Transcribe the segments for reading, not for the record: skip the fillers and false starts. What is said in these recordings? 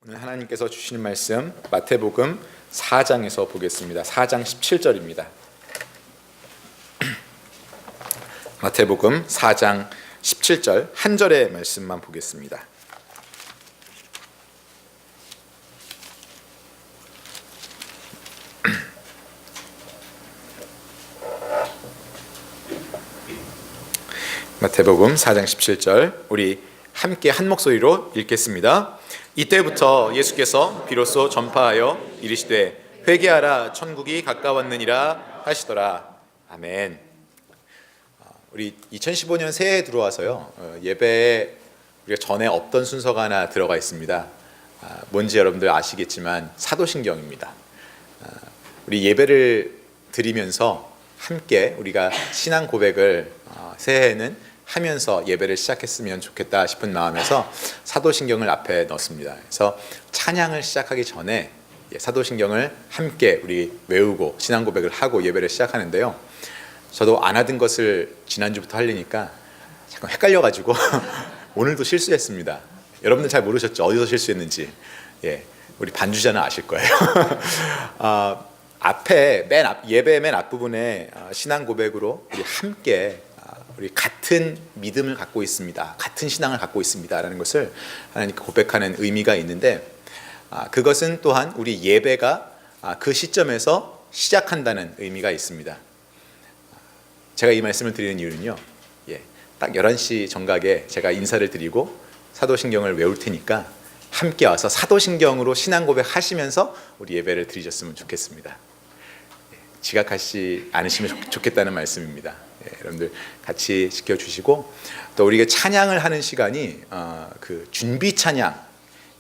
오늘 하나님께서 주시는 말씀 마태복음 4장에서 보겠습니다. 4장 17절입니다. 마태복음 4장 17절 한 절의 말씀만 보겠습니다. 마태복음 4장 17절 우리 함께 한 목소리로 읽겠습니다. 이때부터 예수께서 비로소 전파하여 이르시되 회개하라 천국이 가까웠느니라 하시더라. 아멘. 우리 2015년 새해에 들어와서요, 예배에 우리가 전에 없던 순서가 하나 들어가 있습니다. 뭔지 여러분들 아시겠지만 사도신경입니다. 우리 예배를 드리면서 함께 우리가 신앙 고백을 새해에는 하면서 예배를 시작했으면 좋겠다 싶은 마음에서 사도신경을 앞에 넣습니다. 그래서 찬양을 시작하기 전에 사도신경을 함께 우리 외우고 신앙 고백을 하고 예배를 시작하는데요. 저도 안 하던 것을 지난주부터 하려니까 잠깐 헷갈려가지고 오늘도 실수했습니다. 여러분들 잘 모르셨죠? 어디서 실수했는지. 우리 반주자는 아실 거예요. 앞에 예배 맨 앞부분에 신앙 고백으로 우리 함께 우리 같은 믿음을 갖고 있습니다, 같은 신앙을 갖고 있습니다 라는 것을 하나님께 고백하는 의미가 있는데, 그것은 또한 우리 예배가 그 시점에서 시작한다는 의미가 있습니다. 제가 이 말씀을 드리는 이유는요, 딱 11시 정각에 제가 인사를 드리고 사도신경을 외울 테니까 함께 와서 사도신경으로 신앙 고백하시면서 우리 예배를 드리셨으면 좋겠습니다. 지각하지 않으시면 좋겠다는 말씀입니다. 여러분들 같이 지켜주시고, 또 우리가 찬양을 하는 시간이 그 준비 찬양,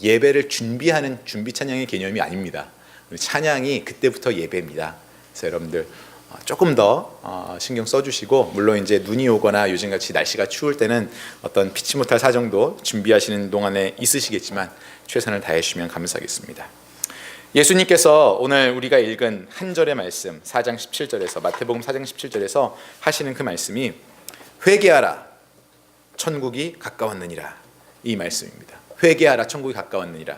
예배를 준비하는 준비 찬양의 개념이 아닙니다. 찬양이 그때부터 예배입니다. 그래서 여러분들 조금 더 신경 써주시고, 물론 이제 눈이 오거나 요즘같이 날씨가 추울 때는 어떤 피치 못할 사정도 준비하시는 동안에 있으시겠지만 최선을 다해 주시면 감사하겠습니다. 예수님께서 오늘 우리가 읽은 한 절의 말씀 4장 17절에서 마태복음 4장 17절에서 하시는 그 말씀이 회개하라 천국이 가까웠느니라, 이 말씀입니다. 회개하라 천국이 가까웠느니라.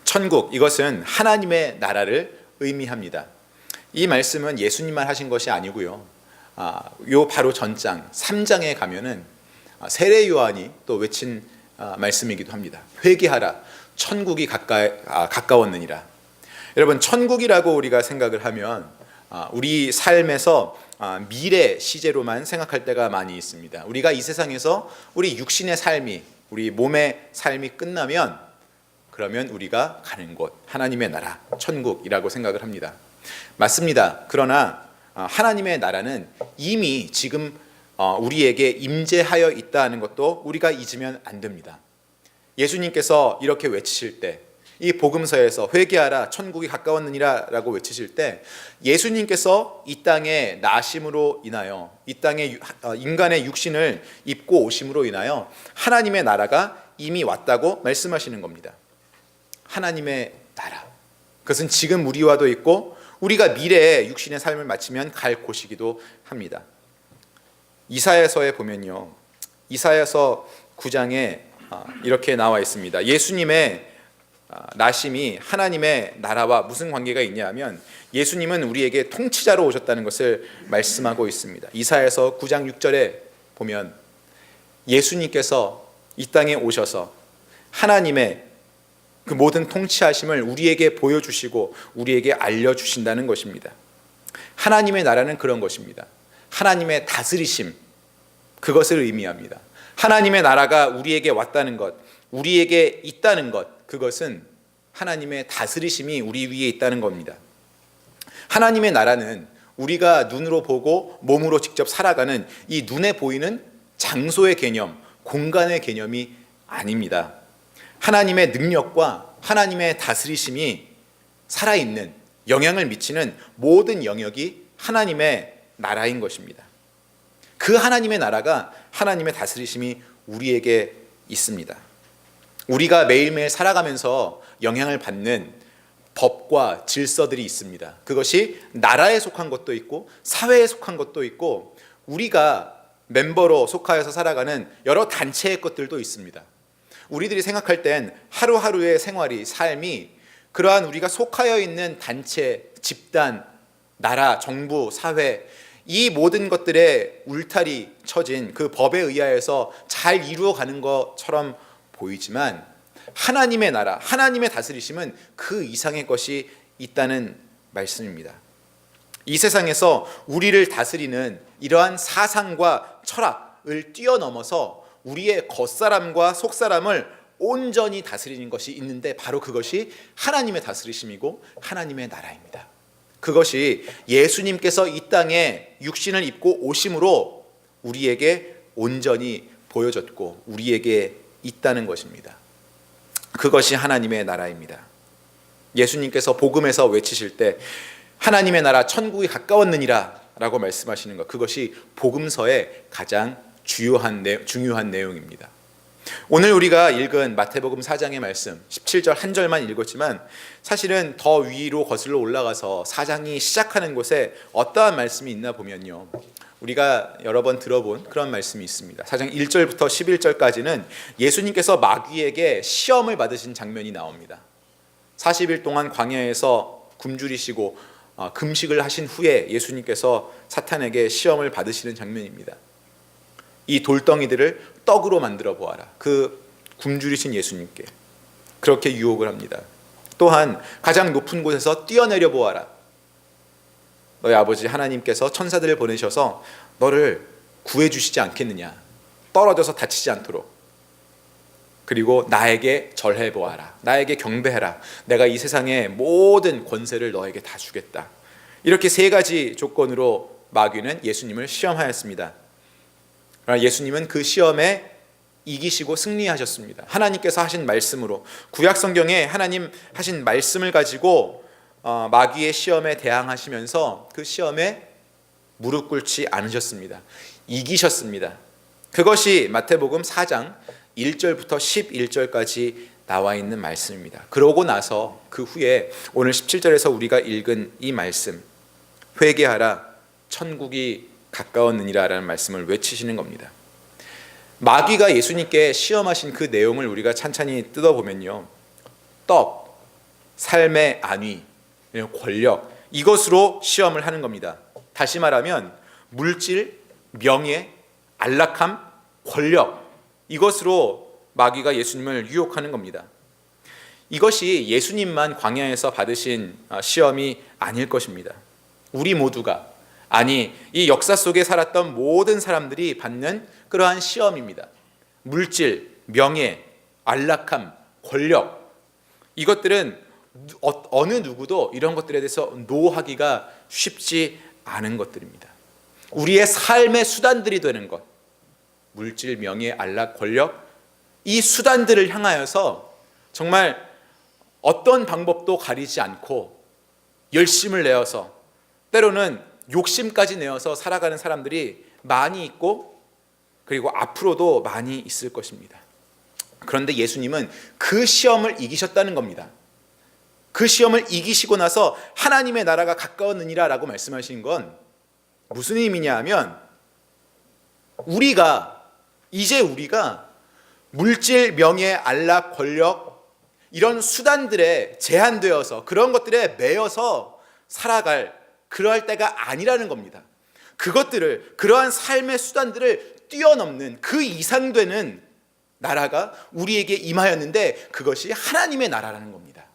천국, 이것은 하나님의 나라를 의미합니다. 이 말씀은 예수님만 하신 것이 아니고요, 요 바로 전장 3장에 가면은 세례 요한이 또 외친 말씀이기도 합니다. 회개하라 천국이 가까웠느니라. 여러분, 천국이라고 우리가 생각을 하면 우리 삶에서 미래 시제로만 생각할 때가 많이 있습니다. 우리가 이 세상에서 우리 육신의 삶이, 우리 몸의 삶이 끝나면 그러면 우리가 가는 곳, 하나님의 나라, 천국이라고 생각을 합니다. 맞습니다. 그러나 하나님의 나라는 이미 지금 우리에게 임재하여 있다는 것도 우리가 잊으면 안 됩니다. 예수님께서 이렇게 외치실 때, 이 복음서에서 회개하라 천국이 가까웠느니라 라고 외치실 때, 예수님께서 이 땅에 나심으로 인하여, 이 땅에 인간의 육신을 입고 오심으로 인하여 하나님의 나라가 이미 왔다고 말씀하시는 겁니다. 하나님의 나라, 그것은 지금 우리와도 있고 우리가 미래에 육신의 삶을 마치면 갈 곳이기도 합니다. 이사야서에 보면요, 이사야서 9장에 이렇게 나와 있습니다. 예수님의 나심이 하나님의 나라와 무슨 관계가 있냐면, 예수님은 우리에게 통치자로 오셨다는 것을 말씀하고 있습니다. 이사야서 9장 6절에 보면 예수님께서 이 땅에 오셔서 하나님의 그 모든 통치하심을 우리에게 보여주시고 우리에게 알려주신다는 것입니다. 하나님의 나라는 그런 것입니다. 하나님의 다스리심, 그것을 의미합니다. 하나님의 나라가 우리에게 왔다는 것, 우리에게 있다는 것, 그것은 하나님의 다스리심이 우리 위에 있다는 겁니다. 하나님의 나라는 우리가 눈으로 보고 몸으로 직접 살아가는 이 눈에 보이는 장소의 개념, 공간의 개념이 아닙니다. 하나님의 능력과 하나님의 다스리심이 살아있는, 영향을 미치는 모든 영역이 하나님의 나라인 것입니다. 그 하나님의 나라가, 하나님의 다스리심이 우리에게 있습니다. 우리가 매일매일 살아가면서 영향을 받는 법과 질서들이 있습니다. 그것이 나라에 속한 것도 있고 사회에 속한 것도 있고 우리가 멤버로 속하여서 살아가는 여러 단체의 것들도 있습니다. 우리들이 생각할 땐 하루하루의 생활이, 삶이 그러한 우리가 속하여 있는 단체, 집단, 나라, 정부, 사회, 이 모든 것들의 울타리 쳐진 그 법에 의하여서 잘 이루어가는 것처럼 보이지만 하나님의 나라, 하나님의 다스리심은 그 이상의 것이 있다는 말씀입니다. 이 세상에서 우리를 다스리는 이러한 사상과 철학을 뛰어넘어서 우리의 겉사람과 속사람을 온전히 다스리는 것이 있는데 바로 그것이 하나님의 다스리심이고 하나님의 나라입니다. 그것이 예수님께서 이 땅에 육신을 입고 오심으로 우리에게 온전히 보여졌고 우리에게 있다는 것입니다. 그것이 하나님의 나라입니다. 예수님께서 복음에서 외치실 때 하나님의 나라 천국이 가까웠느니라 라고 말씀하시는 것, 그것이 복음서의 가장 중요한 내용입니다. 오늘 우리가 읽은 마태복음 4장의 말씀 17절 한 절만 읽었지만 사실은 더 위로 거슬러 올라가서 4장이 시작하는 곳에 어떠한 말씀이 있나 보면요, 우리가 여러 번 들어본 그런 말씀이 있습니다. 4장 1절부터 11절까지는 예수님께서 마귀에게 시험을 받으신 장면이 나옵니다. 40일 동안 광야에서 굶주리시고 금식을 하신 후에 예수님께서 사탄에게 시험을 받으시는 장면입니다. 이 돌덩이들을 떡으로 만들어 보아라. 그 굶주리신 예수님께 그렇게 유혹을 합니다. 또한 가장 높은 곳에서 뛰어내려 보아라. 너희 아버지 하나님께서 천사들을 보내셔서 너를 구해주시지 않겠느냐. 떨어져서 다치지 않도록. 그리고 나에게 절해 보아라. 나에게 경배해라. 내가 이 세상의 모든 권세를 너에게 다 주겠다. 이렇게 세 가지 조건으로 마귀는 예수님을 시험하였습니다. 그러나 예수님은 그 시험에 이기시고 승리하셨습니다. 하나님께서 하신 말씀으로, 구약 성경에 하나님 하신 말씀을 가지고 마귀의 시험에 대항하시면서 그 시험에 무릎 꿇지 않으셨습니다. 이기셨습니다. 그것이 마태복음 4장 1절부터 11절까지 나와 있는 말씀입니다. 그러고 나서 그 후에 오늘 17절에서 우리가 읽은 이 말씀, 회개하라 천국이 가까웠느니라 라는 말씀을 외치시는 겁니다. 마귀가 예수님께 시험하신 그 내용을 우리가 찬찬히 뜯어보면요, 떡, 삶의 안위, 권력, 이것으로 시험을 하는 겁니다. 다시 말하면 물질, 명예, 안락함, 권력, 이것으로 마귀가 예수님을 유혹하는 겁니다. 이것이 예수님만 광야에서 받으신 시험이 아닐 것입니다. 우리 모두가, 아니 이 역사 속에 살았던 모든 사람들이 받는 그러한 시험입니다. 물질, 명예, 안락함, 권력, 이것들은 어느 누구도 이런 것들에 대해서 노하기가 쉽지 않은 것들입니다. 우리의 삶의 수단들이 되는 것, 물질, 명예, 안락, 권력, 이 수단들을 향하여서 정말 어떤 방법도 가리지 않고 열심을 내어서, 때로는 욕심까지 내어서 살아가는 사람들이 많이 있고 그리고 앞으로도 많이 있을 것입니다. 그런데 예수님은 그 시험을 이기셨다는 겁니다. 그 시험을 이기시고 나서 하나님의 나라가 가까웠느니라 라고 말씀하신 건 무슨 의미냐 하면, 이제 우리가 물질, 명예, 안락, 권력, 이런 수단들에 제한되어서 그런 것들에 매여서 살아갈 그러할 때가 아니라는 겁니다. 그러한 삶의 수단들을 뛰어넘는 그 이상 되는 나라가 우리에게 임하였는데 그것이 하나님의 나라라는 겁니다.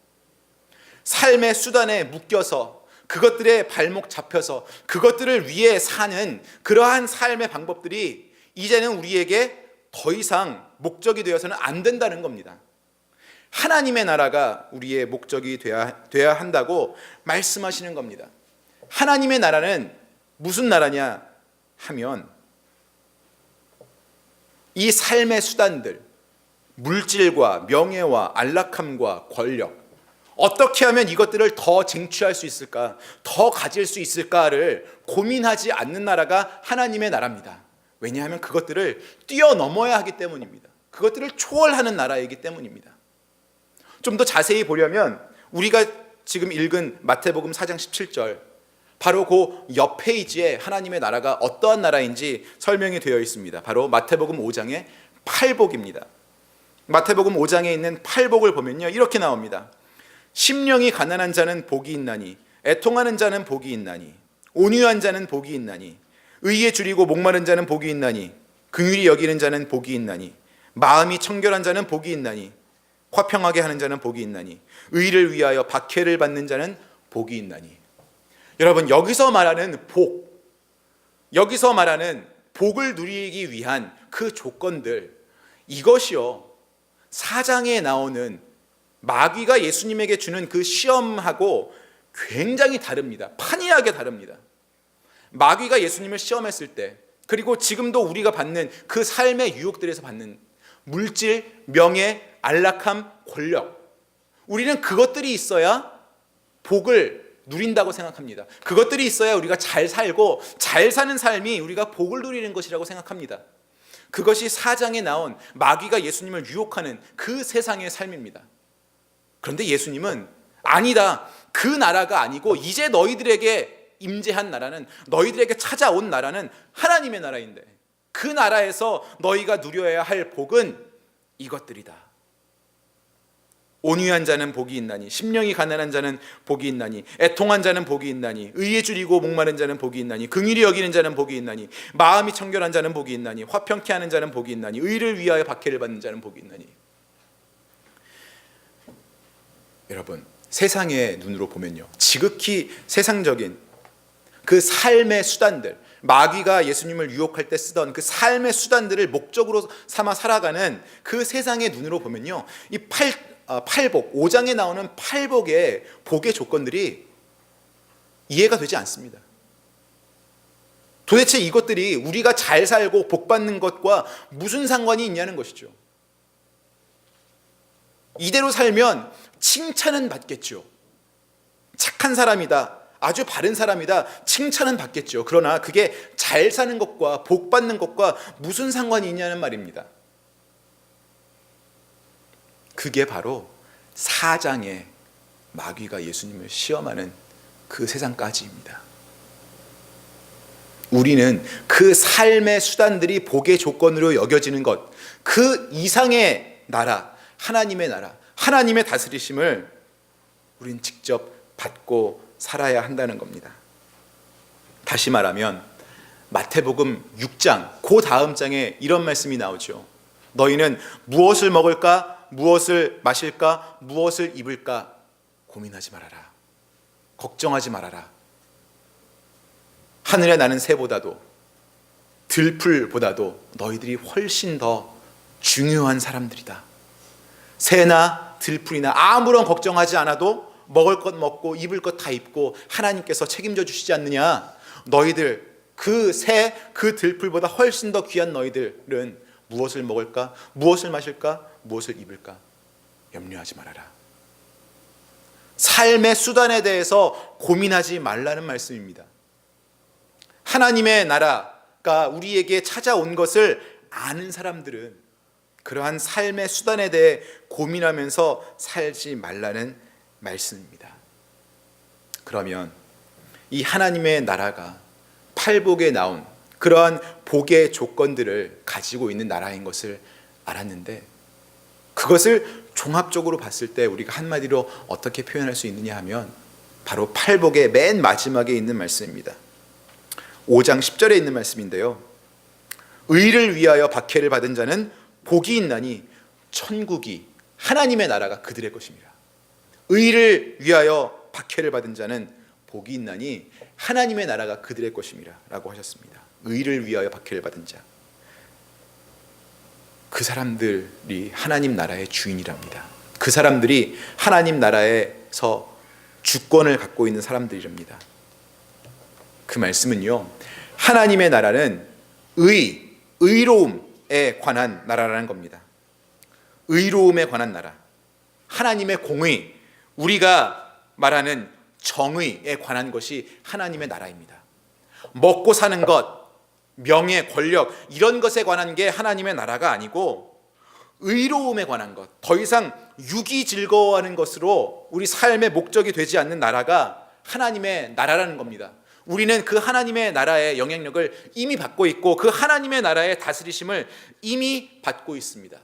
삶의 수단에 묶여서 그것들에 발목 잡혀서 그것들을 위해 사는 그러한 삶의 방법들이 이제는 우리에게 더 이상 목적이 되어서는 안 된다는 겁니다. 하나님의 나라가 우리의 목적이 돼야 한다고 말씀하시는 겁니다. 하나님의 나라는 무슨 나라냐 하면 이 삶의 수단들, 물질과 명예와 안락함과 권력, 어떻게 하면 이것들을 더 쟁취할 수 있을까, 더 가질 수 있을까를 고민하지 않는 나라가 하나님의 나라입니다. 왜냐하면 그것들을 뛰어넘어야 하기 때문입니다. 그것들을 초월하는 나라이기 때문입니다. 좀 더 자세히 보려면 우리가 지금 읽은 마태복음 4장 17절, 바로 그 옆 페이지에 하나님의 나라가 어떠한 나라인지 설명이 되어 있습니다. 바로 마태복음 5장의 팔복입니다. 마태복음 5장에 있는 팔복을 보면요, 이렇게 나옵니다. 심령이 가난한 자는 복이 있나니, 애통하는 자는 복이 있나니, 온유한 자는 복이 있나니, 의에 줄이고 목마른 자는 복이 있나니, 긍휼히 여기는 자는 복이 있나니, 마음이 청결한 자는 복이 있나니, 화평하게 하는 자는 복이 있나니, 의를 위하여 박해를 받는 자는 복이 있나니. 여러분, 여기서 말하는 복, 여기서 말하는 복을 누리기 위한 그 조건들, 이것이요, 사장에 나오는 마귀가 예수님에게 주는 그 시험하고 굉장히 다릅니다. 판이하게 다릅니다. 마귀가 예수님을 시험했을 때, 그리고 지금도 우리가 받는 그 삶의 유혹들에서 받는 물질, 명예, 안락함, 권력, 우리는 그것들이 있어야 복을 누린다고 생각합니다. 그것들이 있어야 우리가 잘 살고 잘 사는 삶이 우리가 복을 누리는 것이라고 생각합니다. 그것이 사장에 나온 마귀가 예수님을 유혹하는 그 세상의 삶입니다. 그런데 예수님은 아니다, 그 나라가 아니고 이제 너희들에게 임재한 나라는, 너희들에게 찾아온 나라는 하나님의 나라인데, 그 나라에서 너희가 누려야 할 복은 이것들이다. 온유한 자는 복이 있나니, 심령이 가난한 자는 복이 있나니, 애통한 자는 복이 있나니, 의에 줄이고 목마른 자는 복이 있나니, 긍휼히 여기는 자는 복이 있나니, 마음이 청결한 자는 복이 있나니, 화평케 하는 자는 복이 있나니, 의를 위하여 박해를 받는 자는 복이 있나니. 여러분, 세상의 눈으로 보면요, 지극히 세상적인 그 삶의 수단들, 마귀가 예수님을 유혹할 때 쓰던 그 삶의 수단들을 목적으로 삼아 살아가는 그 세상의 눈으로 보면요, 이 팔복, 5장에 나오는 팔복의 복의 조건들이 이해가 되지 않습니다. 도대체 이것들이 우리가 잘 살고 복 받는 것과 무슨 상관이 있냐는 것이죠. 이대로 살면 칭찬은 받겠죠. 착한 사람이다, 아주 바른 사람이다, 칭찬은 받겠죠. 그러나 그게 잘 사는 것과 복 받는 것과 무슨 상관이 있냐는 말입니다. 그게 바로 사장의 마귀가 예수님을 시험하는 그 세상까지입니다. 우리는 그 삶의 수단들이 복의 조건으로 여겨지는 것, 그 이상의 나라, 하나님의 나라, 하나님의 다스리심을 우린 직접 받고 살아야 한다는 겁니다. 다시 말하면 마태복음 6장, 그 다음 장에 이런 말씀이 나오죠. 너희는 무엇을 먹을까, 무엇을 마실까, 무엇을 입을까 고민하지 말아라. 걱정하지 말아라. 하늘에 나는 새보다도, 들풀보다도 너희들이 훨씬 더 중요한 사람들이다. 새나 들풀이나 아무런 걱정하지 않아도 먹을 것 먹고 입을 것 다 입고 하나님께서 책임져 주시지 않느냐. 너희들, 그 새, 그 들풀보다 훨씬 더 귀한 너희들은 무엇을 먹을까, 무엇을 마실까, 무엇을 입을까 염려하지 말아라. 삶의 수단에 대해서 고민하지 말라는 말씀입니다. 하나님의 나라가 우리에게 찾아온 것을 아는 사람들은 그러한 삶의 수단에 대해 고민하면서 살지 말라는 말씀입니다. 그러면 이 하나님의 나라가 팔복에 나온 그러한 복의 조건들을 가지고 있는 나라인 것을 알았는데, 그것을 종합적으로 봤을 때 우리가 한마디로 어떻게 표현할 수 있느냐 하면 바로 팔복의 맨 마지막에 있는 말씀입니다. 5장 10절에 있는 말씀인데요, 의를 위하여 박해를 받은 자는 복이 있나니 천국이, 하나님의 나라가 그들의 것입니다. 의를 위하여 박해를 받은 자는 복이 있나니 하나님의 나라가 그들의 것입니다 라고 하셨습니다. 의를 위하여 박해를 받은 자, 그 사람들이 하나님 나라의 주인이랍니다. 그 사람들이 하나님 나라에서 주권을 갖고 있는 사람들이랍니다. 그 말씀은요, 하나님의 나라는 의로움에 관한 나라라는 겁니다. 의로움에 관한 나라, 하나님의 공의, 우리가 말하는 정의에 관한 것이 하나님의 나라입니다. 먹고 사는 것, 명예, 권력, 이런 것에 관한 게 하나님의 나라가 아니고 의로움에 관한 것, 더 이상 육이 즐거워하는 것으로 우리 삶의 목적이 되지 않는 나라가 하나님의 나라라는 겁니다. 우리는 그 하나님의 나라의 영향력을 이미 받고 있고 그 하나님의 나라의 다스리심을 이미 받고 있습니다.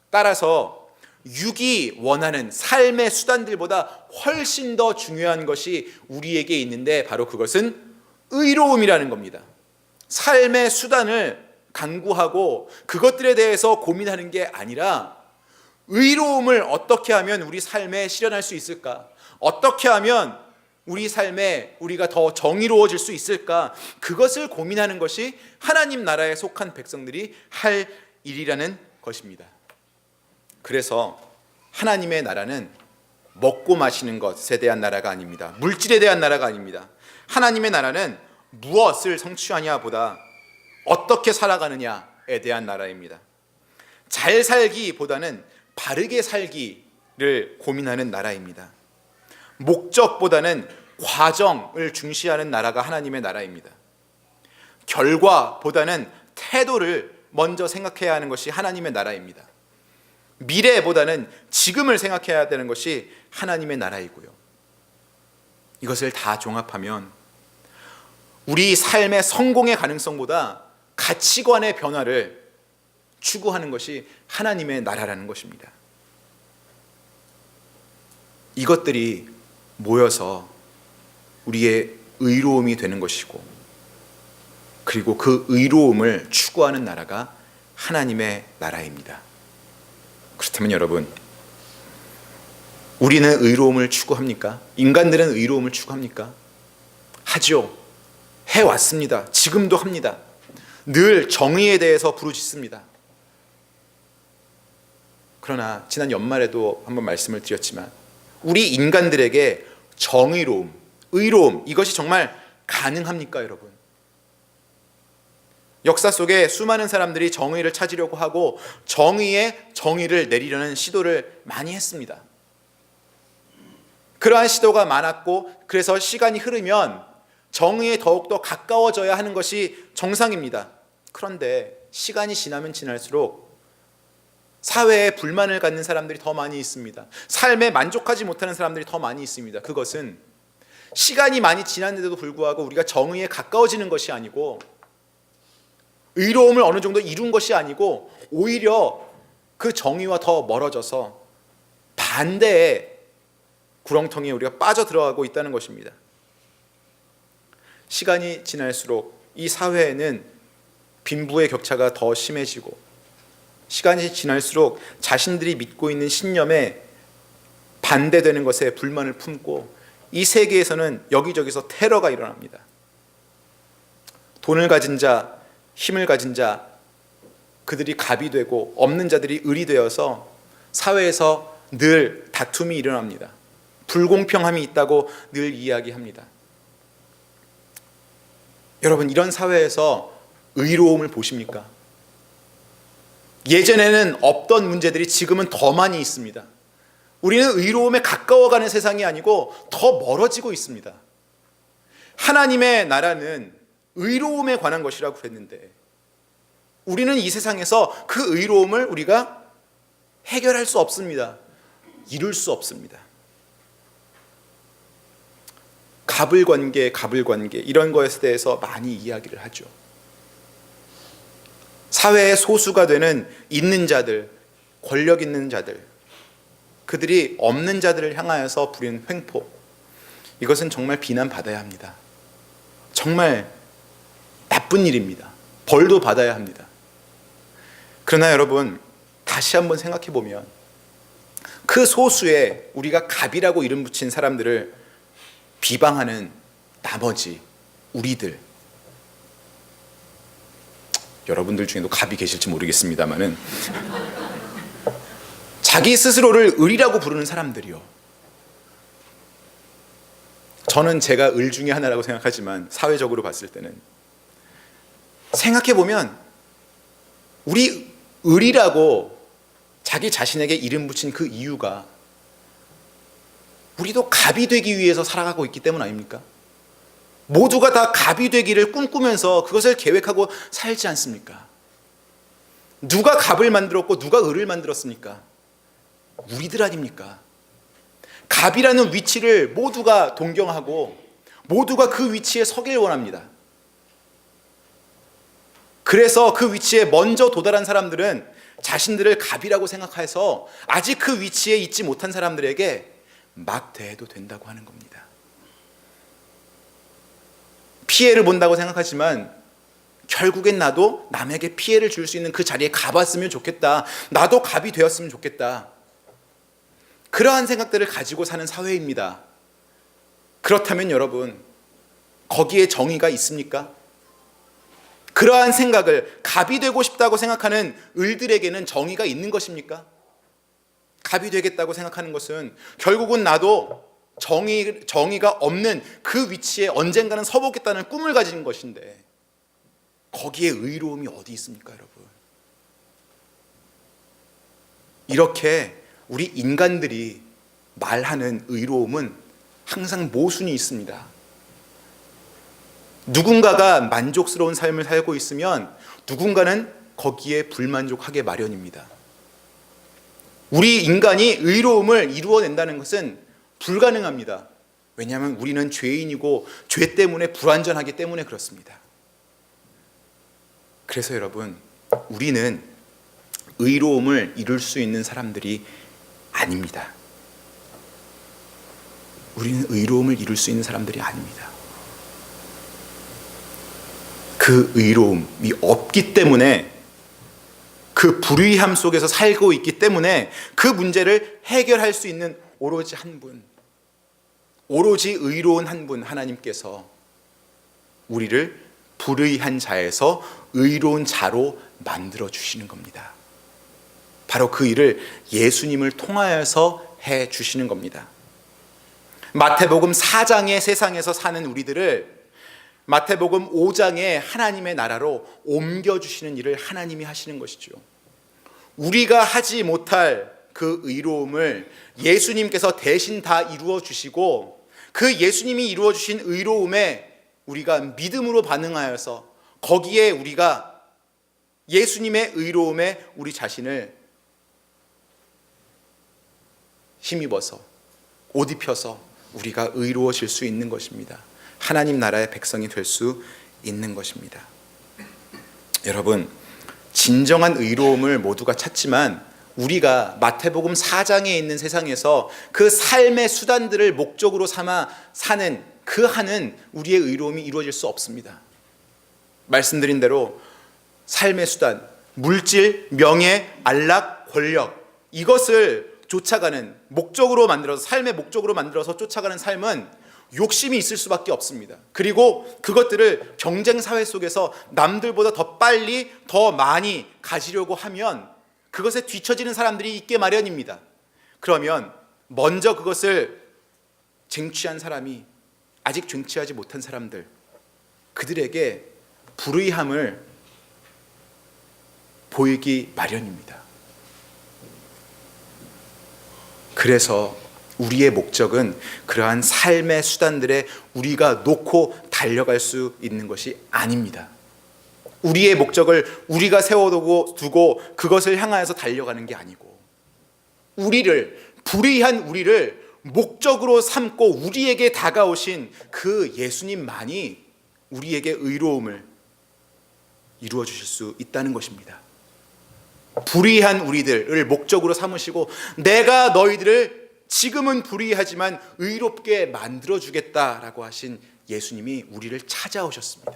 따라서 육이 원하는 삶의 수단들보다 훨씬 더 중요한 것이 우리에게 있는데 바로 그것은 의로움이라는 겁니다. 삶의 수단을 강구하고 그것들에 대해서 고민하는 게 아니라 의로움을 어떻게 하면 우리 삶에 실현할 수 있을까? 어떻게 하면 우리 삶에 우리가 더 정의로워질 수 있을까? 그것을 고민하는 것이 하나님 나라에 속한 백성들이 할 일이라는 것입니다. 그래서 하나님의 나라는 먹고 마시는 것에 대한 나라가 아닙니다. 물질에 대한 나라가 아닙니다. 하나님의 나라는 무엇을 성취하냐 보다 어떻게 살아가느냐에 대한 나라입니다. 잘 살기보다는 바르게 살기를 고민하는 나라입니다. 목적보다는 과정을 중시하는 나라가 하나님의 나라입니다. 결과보다는 태도를 먼저 생각해야 하는 것이 하나님의 나라입니다. 미래보다는 지금을 생각해야 되는 것이 하나님의 나라이고요. 이것을 다 종합하면 우리 삶의 성공의 가능성보다 가치관의 변화를 추구하는 것이 하나님의 나라라는 것입니다. 이것들이 모여서 우리의 의로움이 되는 것이고, 그리고 그 의로움을 추구하는 나라가 하나님의 나라입니다. 그렇다면 여러분, 우리는 의로움을 추구합니까? 인간들은 의로움을 추구합니까? 하죠. 해왔습니다. 지금도 합니다. 늘 정의에 대해서 부르짖습니다. 그러나 지난 연말에도 한번 말씀을 드렸지만 우리 인간들에게 정의로움, 의로움, 이것이 정말 가능합니까, 여러분? 역사 속에 수많은 사람들이 정의를 찾으려고 하고 정의의 정의를 내리려는 시도를 많이 했습니다. 그러한 시도가 많았고, 그래서 시간이 흐르면 정의에 더욱더 가까워져야 하는 것이 정상입니다. 그런데 시간이 지나면 지날수록 사회에 불만을 갖는 사람들이 더 많이 있습니다. 삶에 만족하지 못하는 사람들이 더 많이 있습니다. 그것은 시간이 많이 지났는데도 불구하고 우리가 정의에 가까워지는 것이 아니고, 의로움을 어느 정도 이룬 것이 아니고, 오히려 그 정의와 더 멀어져서 반대의 구렁텅이에 우리가 빠져들어가고 있다는 것입니다. 시간이 지날수록 이 사회에는 빈부의 격차가 더 심해지고, 시간이 지날수록 자신들이 믿고 있는 신념에 반대되는 것에 불만을 품고, 이 세계에서는 여기저기서 테러가 일어납니다. 돈을 가진 자, 힘을 가진 자, 그들이 갑이 되고 없는 자들이 을이 되어서 사회에서 늘 다툼이 일어납니다. 불공평함이 있다고 늘 이야기합니다. 여러분, 이런 사회에서 의로움을 보십니까? 예전에는 없던 문제들이 지금은 더 많이 있습니다. 우리는 의로움에 가까워가는 세상이 아니고 더 멀어지고 있습니다. 하나님의 나라는 의로움에 관한 것이라고 그랬는데, 우리는 이 세상에서 그 의로움을 우리가 해결할 수 없습니다. 이룰 수 없습니다. 가불관계 이런 것에 대해서 많이 이야기를 하죠. 사회의 소수가 되는 있는 자들, 권력 있는 자들, 그들이 없는 자들을 향하여서 부리는 횡포, 이것은 정말 비난받아야 합니다. 정말 나쁜 일입니다. 벌도 받아야 합니다. 그러나 여러분, 다시 한번 생각해 보면 그 소수의 우리가 갑이라고 이름 붙인 사람들을 비방하는 나머지 우리들, 여러분들 중에도 갑이 계실지 모르겠습니다만은 자기 스스로를 을이라고 부르는 사람들이요. 저는 제가 을 중에 하나라고 생각하지만 사회적으로 봤을 때는, 생각해보면 우리 을이라고 자기 자신에게 이름 붙인 그 이유가 우리도 갑이 되기 위해서 살아가고 있기 때문 아닙니까? 모두가 다 갑이 되기를 꿈꾸면서 그것을 계획하고 살지 않습니까? 누가 갑을 만들었고 누가 을을 만들었습니까? 우리들 아닙니까? 갑이라는 위치를 모두가 동경하고 모두가 그 위치에 서길 원합니다. 그래서 그 위치에 먼저 도달한 사람들은 자신들을 갑이라고 생각해서 아직 그 위치에 있지 못한 사람들에게 막 대해도 된다고 하는 겁니다. 피해를 본다고 생각하지만 결국엔 나도 남에게 피해를 줄 수 있는 그 자리에 가봤으면 좋겠다. 나도 갑이 되었으면 좋겠다. 그러한 생각들을 가지고 사는 사회입니다. 그렇다면 여러분, 거기에 정의가 있습니까? 그러한 생각을 갑이 되고 싶다고 생각하는 을들에게는 정의가 있는 것입니까? 갑이 되겠다고 생각하는 것은 결국은 나도 정의가 없는 그 위치에 언젠가는 서보겠다는 꿈을 가진 것인데 거기에 의로움이 어디 있습니까, 여러분? 이렇게 우리 인간들이 말하는 의로움은 항상 모순이 있습니다. 누군가가 만족스러운 삶을 살고 있으면 누군가는 거기에 불만족하게 마련입니다. 우리 인간이 의로움을 이루어낸다는 것은 불가능합니다. 왜냐하면 우리는 죄인이고 죄 때문에 불완전하기 때문에 그렇습니다. 그래서 여러분, 우리는 의로움을 이룰 수 있는 사람들이 아닙니다. 우리는 의로움을 이룰 수 있는 사람들이 아닙니다. 그 의로움이 없기 때문에, 그 불의함 속에서 살고 있기 때문에 그 문제를 해결할 수 있는 오로지 한 분, 오로지 의로운 한 분, 하나님께서 우리를 불의한 자에서 의로운 자로 만들어 주시는 겁니다. 바로 그 일을 예수님을 통하여서 해 주시는 겁니다. 마태복음 4장의 세상에서 사는 우리들을 마태복음 5장의 하나님의 나라로 옮겨주시는 일을 하나님이 하시는 것이죠. 우리가 하지 못할 그 의로움을 예수님께서 대신 다 이루어 주시고, 그 예수님이 이루어 주신 의로움에 우리가 믿음으로 반응하여서 거기에 우리가 예수님의 의로움에 우리 자신을 힘입어서 옷 입혀서 우리가 의로워질 수 있는 것입니다. 하나님 나라의 백성이 될 수 있는 것입니다. 여러분, 진정한 의로움을 모두가 찾지만 우리가 마태복음 4장에 있는 세상에서 그 삶의 수단들을 목적으로 삼아 사는 그 한은 우리의 의로움이 이루어질 수 없습니다. 말씀드린 대로 삶의 수단, 물질, 명예, 안락, 권력, 이것을 쫓아가는 목적으로 만들어서, 삶의 목적으로 만들어서 쫓아가는 삶은 욕심이 있을 수밖에 없습니다. 그리고 그것들을 경쟁 사회 속에서 남들보다 더 빨리 더 많이 가지려고 하면 그것에 뒤처지는 사람들이 있게 마련입니다. 그러면 먼저 그것을 쟁취한 사람이 아직 쟁취하지 못한 사람들, 그들에게 불의함을 보이기 마련입니다. 그래서 우리의 목적은 그러한 삶의 수단들에 우리가 놓고 달려갈 수 있는 것이 아닙니다. 우리의 목적을 우리가 세워두고 그것을 향하여서 달려가는 게 아니고, 불의한 우리를 목적으로 삼고 우리에게 다가오신 그 예수님만이 우리에게 의로움을 이루어 주실 수 있다는 것입니다. 불의한 우리들을 목적으로 삼으시고 내가 너희들을 지금은 불의하지만 의롭게 만들어주겠다라고 하신 예수님이 우리를 찾아오셨습니다.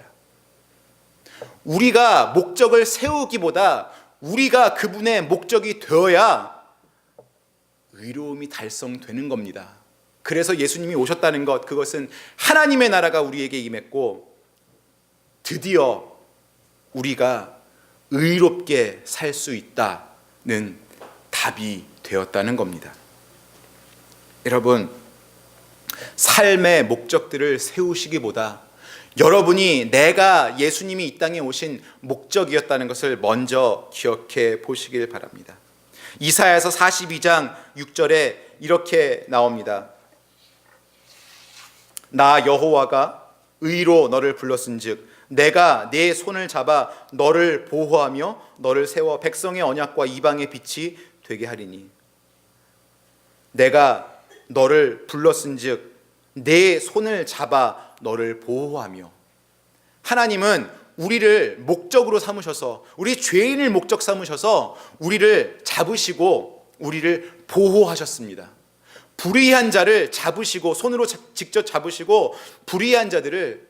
우리가 목적을 세우기보다 우리가 그분의 목적이 되어야 의로움이 달성되는 겁니다. 그래서 예수님이 오셨다는 것, 그것은 하나님의 나라가 우리에게 임했고 드디어 우리가 의롭게 살 수 있다는 답이 되었다는 겁니다. 여러분, 삶의 목적들을 세우시기보다 여러분이 내가 예수님이 이 땅에 오신 목적이었다는 것을 먼저 기억해 보시길 바랍니다. 이사야서 42장 6절에 이렇게 나옵니다. 나 여호와가 의로 너를 불렀은즉 내가 내 손을 잡아 너를 보호하며 너를 세워 백성의 언약과 이방의 빛이 되게 하리니, 내가 너를 불렀은즉 내 손을 잡아 너를 보호하며. 하나님은 우리를 목적으로 삼으셔서, 우리 죄인을 목적 삼으셔서 우리를 잡으시고 우리를 보호하셨습니다. 불의한 자를 잡으시고, 손으로 직접 잡으시고 불의한 자들을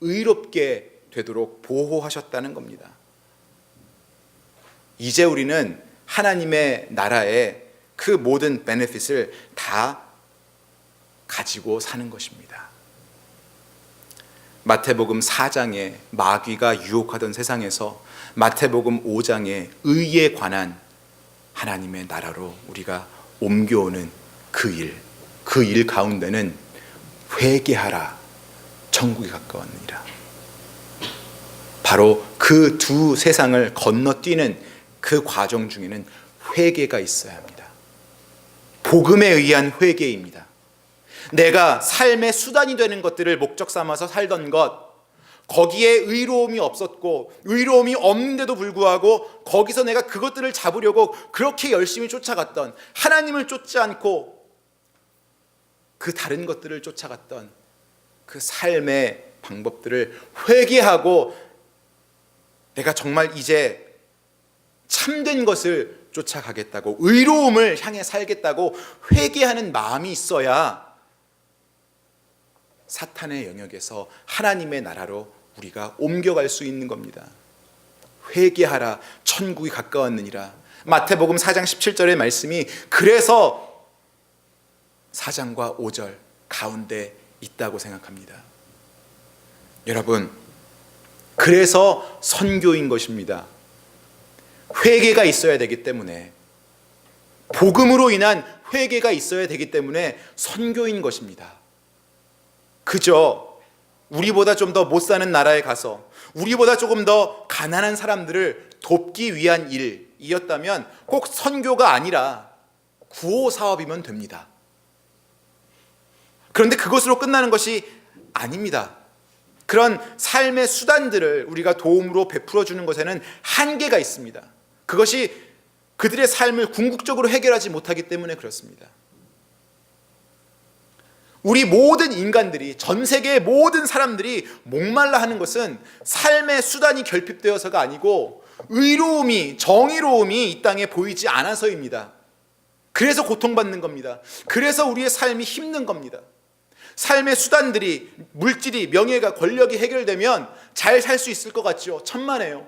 의롭게 되도록 보호하셨다는 겁니다. 이제 우리는 하나님의 나라의 그 모든 베네핏을 다 가지고 사는 것입니다. 마태복음 4장에 마귀가 유혹하던 세상에서 마태복음 5장에 의에 관한 하나님의 나라로 우리가 옮겨오는 그 일 가운데는 회개하라, 천국이 가까웠느니라. 바로 그 두 세상을 건너뛰는 그 과정 중에는 회개가 있어야 합니다. 복음에 의한 회개입니다. 내가 삶의 수단이 되는 것들을 목적 삼아서 살던 것, 거기에 의로움이 없었고 의로움이 없는데도 불구하고 거기서 내가 그것들을 잡으려고 그렇게 열심히 쫓아갔던, 하나님을 쫓지 않고 그 다른 것들을 쫓아갔던 그 삶의 방법들을 회개하고 내가 정말 이제 참된 것을 쫓아가겠다고, 의로움을 향해 살겠다고 회개하는 마음이 있어야 사탄의 영역에서 하나님의 나라로 우리가 옮겨갈 수 있는 겁니다. 회개하라, 천국이 가까웠느니라. 마태복음 4장 17절의 말씀이 그래서 4장과 5절 가운데 있다고 생각합니다. 여러분, 그래서 선교인 것입니다. 회개가 있어야 되기 때문에, 복음으로 인한 회개가 있어야 되기 때문에 선교인 것입니다. 그저 우리보다 좀 더 못 사는 나라에 가서 우리보다 조금 더 가난한 사람들을 돕기 위한 일이었다면 꼭 선교가 아니라 구호 사업이면 됩니다. 그런데 그것으로 끝나는 것이 아닙니다. 그런 삶의 수단들을 우리가 도움으로 베풀어 주는 것에는 한계가 있습니다. 그것이 그들의 삶을 궁극적으로 해결하지 못하기 때문에 그렇습니다. 우리 모든 인간들이, 전 세계의 모든 사람들이 목말라 하는 것은 삶의 수단이 결핍되어서가 아니고 의로움이, 정의로움이 이 땅에 보이지 않아서입니다. 그래서 고통받는 겁니다. 그래서 우리의 삶이 힘든 겁니다. 삶의 수단들이, 물질이, 명예가, 권력이 해결되면 잘 살 수 있을 것 같죠? 천만에요.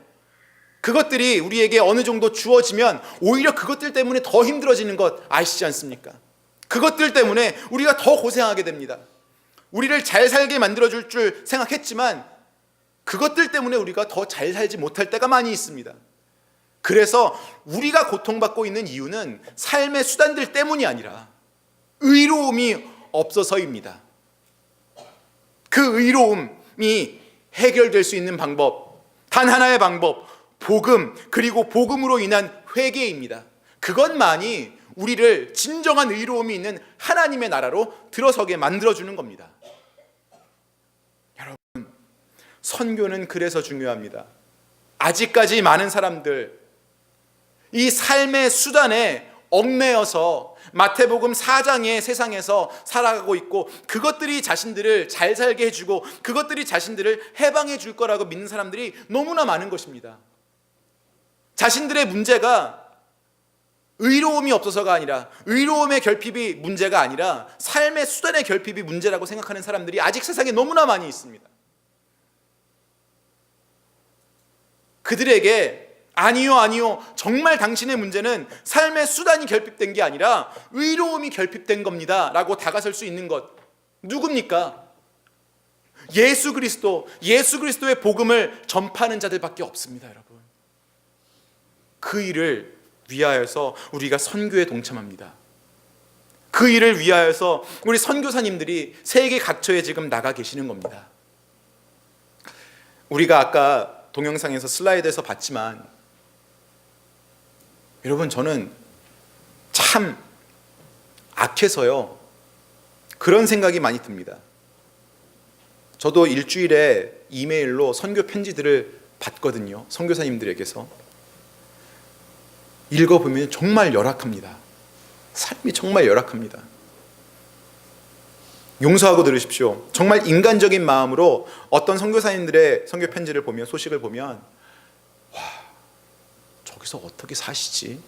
그것들이 우리에게 어느 정도 주어지면 오히려 그것들 때문에 더 힘들어지는 것 아시지 않습니까? 그것들 때문에 우리가 더 고생하게 됩니다. 우리를 잘 살게 만들어줄 줄 생각했지만 그것들 때문에 우리가 더 잘 살지 못할 때가 많이 있습니다. 그래서 우리가 고통받고 있는 이유는 삶의 수단들 때문이 아니라 의로움이 없어서입니다. 그 의로움이 해결될 수 있는 방법, 단 하나의 방법, 복음, 그리고 복음으로 인한 회개입니다. 그것만이 우리를 진정한 의로움이 있는 하나님의 나라로 들어서게 만들어주는 겁니다. 여러분, 선교는 그래서 중요합니다. 아직까지 많은 사람들 이 삶의 수단에 얽매여서 마태복음 4장의 세상에서 살아가고 있고, 그것들이 자신들을 잘 살게 해주고 그것들이 자신들을 해방해 줄 거라고 믿는 사람들이 너무나 많은 것입니다. 자신들의 문제가 의로움이 없어서가 아니라, 의로움의 결핍이 문제가 아니라 삶의 수단의 결핍이 문제라고 생각하는 사람들이 아직 세상에 너무나 많이 있습니다. 그들에게 아니요, 정말 당신의 문제는 삶의 수단이 결핍된 게 아니라 의로움이 결핍된 겁니다 라고 다가설 수 있는 것, 누굽니까? 예수 그리스도의 복음을 전파하는 자들밖에 없습니다. 여러분, 그 일을 위하여서 우리가 선교에 동참합니다. 그 일을 위하여서 우리 선교사님들이 세계 각처에 지금 나가 계시는 겁니다. 우리가 아까 동영상에서 슬라이드에서 봤지만, 여러분, 저는 참 악해서요 그런 생각이 많이 듭니다. 저도 일주일에 이메일로 선교 편지들을 받거든요. 선교사님들에게서. 읽어보면 정말 열악합니다. 삶이 정말 열악합니다. 용서하고 들으십시오. 정말 인간적인 마음으로 어떤 선교사님들의 선교 편지를 보면, 소식을 보면, 와, 저기서 어떻게 사시지?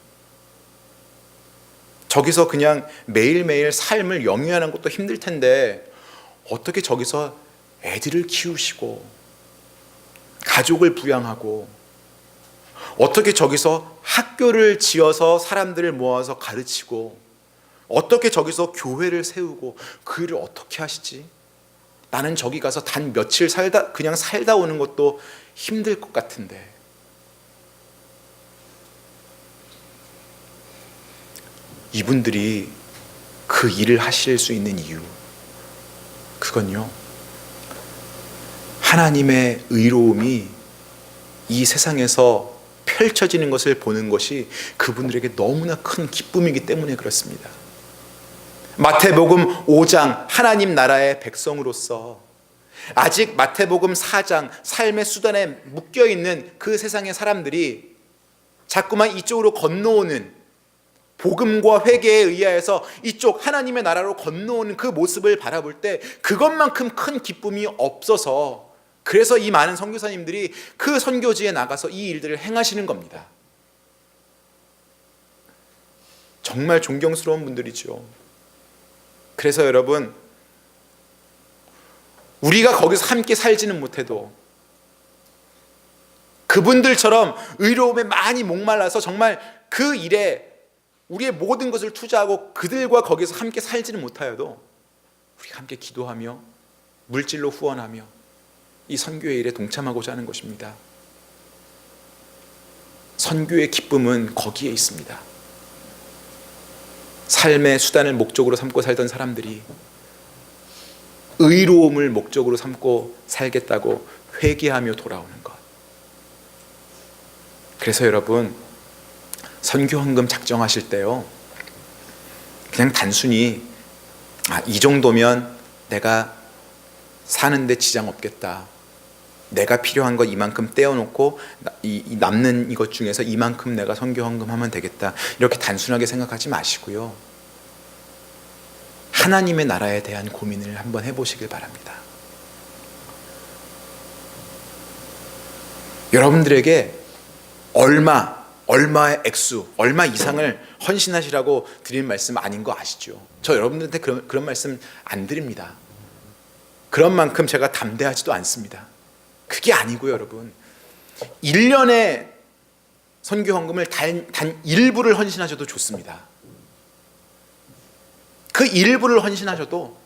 저기서 그냥 매일매일 삶을 영위하는 것도 힘들 텐데 어떻게 저기서 애들을 키우시고 가족을 부양하고 어떻게 저기서 학교를 지어서 사람들을 모아서 가르치고 어떻게 저기서 교회를 세우고 그 일을 어떻게 하시지? 나는 저기 가서 단 며칠 그냥 살다 오는 것도 힘들 것 같은데. 이분들이 그 일을 하실 수 있는 이유, 그건요, 하나님의 의로움이 이 세상에서 펼쳐지는 것을 보는 것이 그분들에게 너무나 큰 기쁨이기 때문에 그렇습니다. 마태복음 5장 하나님 나라의 백성으로서 아직 마태복음 4장 삶의 수단에 묶여있는 그 세상의 사람들이 자꾸만 이쪽으로 건너오는, 복음과 회개에 의하여서 이쪽 하나님의 나라로 건너오는 그 모습을 바라볼 때 그것만큼 큰 기쁨이 없어서, 그래서 이 많은 선교사님들이 그 선교지에 나가서 이 일들을 행하시는 겁니다. 정말 존경스러운 분들이죠. 그래서 여러분, 우리가 거기서 함께 살지는 못해도 그분들처럼 의로움에 많이 목말라서 정말 그 일에 우리의 모든 것을 투자하고 그들과 거기서 함께 살지는 못하여도 우리가 함께 기도하며 물질로 후원하며 이 선교의 일에 동참하고자 하는 것입니다. 선교의 기쁨은 거기에 있습니다. 삶의 수단을 목적으로 삼고 살던 사람들이 의로움을 목적으로 삼고 살겠다고 회개하며 돌아오는 것. 그래서 여러분, 선교헌금 작정하실 때요, 그냥 단순히 이 정도면 내가 사는데 지장 없겠다, 내가 필요한 것 이만큼 떼어놓고 이 남는 이것 중에서 이만큼 내가 선교헌금 하면 되겠다, 이렇게 단순하게 생각하지 마시고요, 하나님의 나라에 대한 고민을 한번 해보시길 바랍니다. 여러분들에게 얼마의 액수, 얼마 이상을 헌신하시라고 드리는 말씀 아닌 거 아시죠? 저 여러분들한테 그런 말씀 안 드립니다. 그런 만큼 제가 담대하지도 않습니다. 그게 아니고요, 여러분, 1년에 선교헌금을 단 일부를 헌신하셔도 좋습니다. 그 일부를 헌신하셔도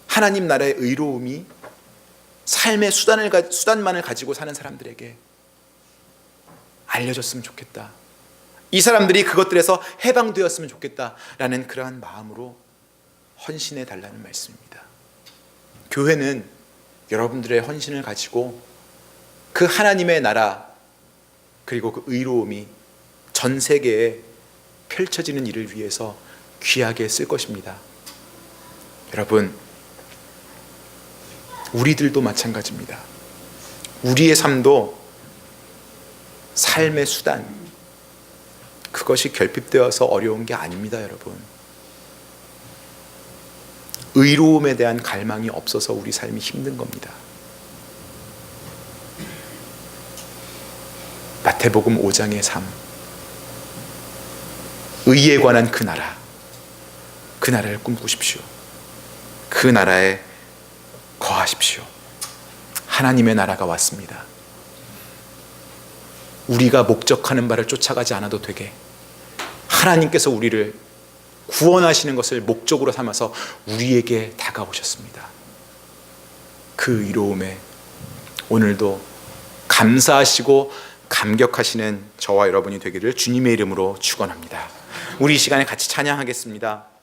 하나님 나라의 의로움이 삶의 수단만을 가지고 사는 사람들에게 알려졌으면 좋겠다, 이 사람들이 그것들에서 해방되었으면 좋겠다라는 그러한 마음으로 헌신해 달라는 말씀입니다. 교회는 여러분들의 헌신을 가지고 그 하나님의 나라 그리고 그 의로움이 전 세계에 펼쳐지는 일을 위해서 귀하게 쓸 것입니다. 여러분, 우리들도 마찬가지입니다. 우리의 삶도 삶의 수단, 그것이 결핍되어서 어려운 게 아닙니다. 여러분, 의로움에 대한 갈망이 없어서 우리 삶이 힘든 겁니다. 마태복음 5장의 삶, 의에 관한 그 나라를 꿈꾸십시오. 그 나라에 거하십시오. 하나님의 나라가 왔습니다. 우리가 목적하는 바를 쫓아가지 않아도 되게 하나님께서 우리를 구원하시는 것을 목적으로 삼아서 우리에게 다가오셨습니다. 그 의로움에 오늘도 감사하시고 감격하시는 저와 여러분이 되기를 주님의 이름으로 축원합니다. 우리 이 시간에 같이 찬양하겠습니다.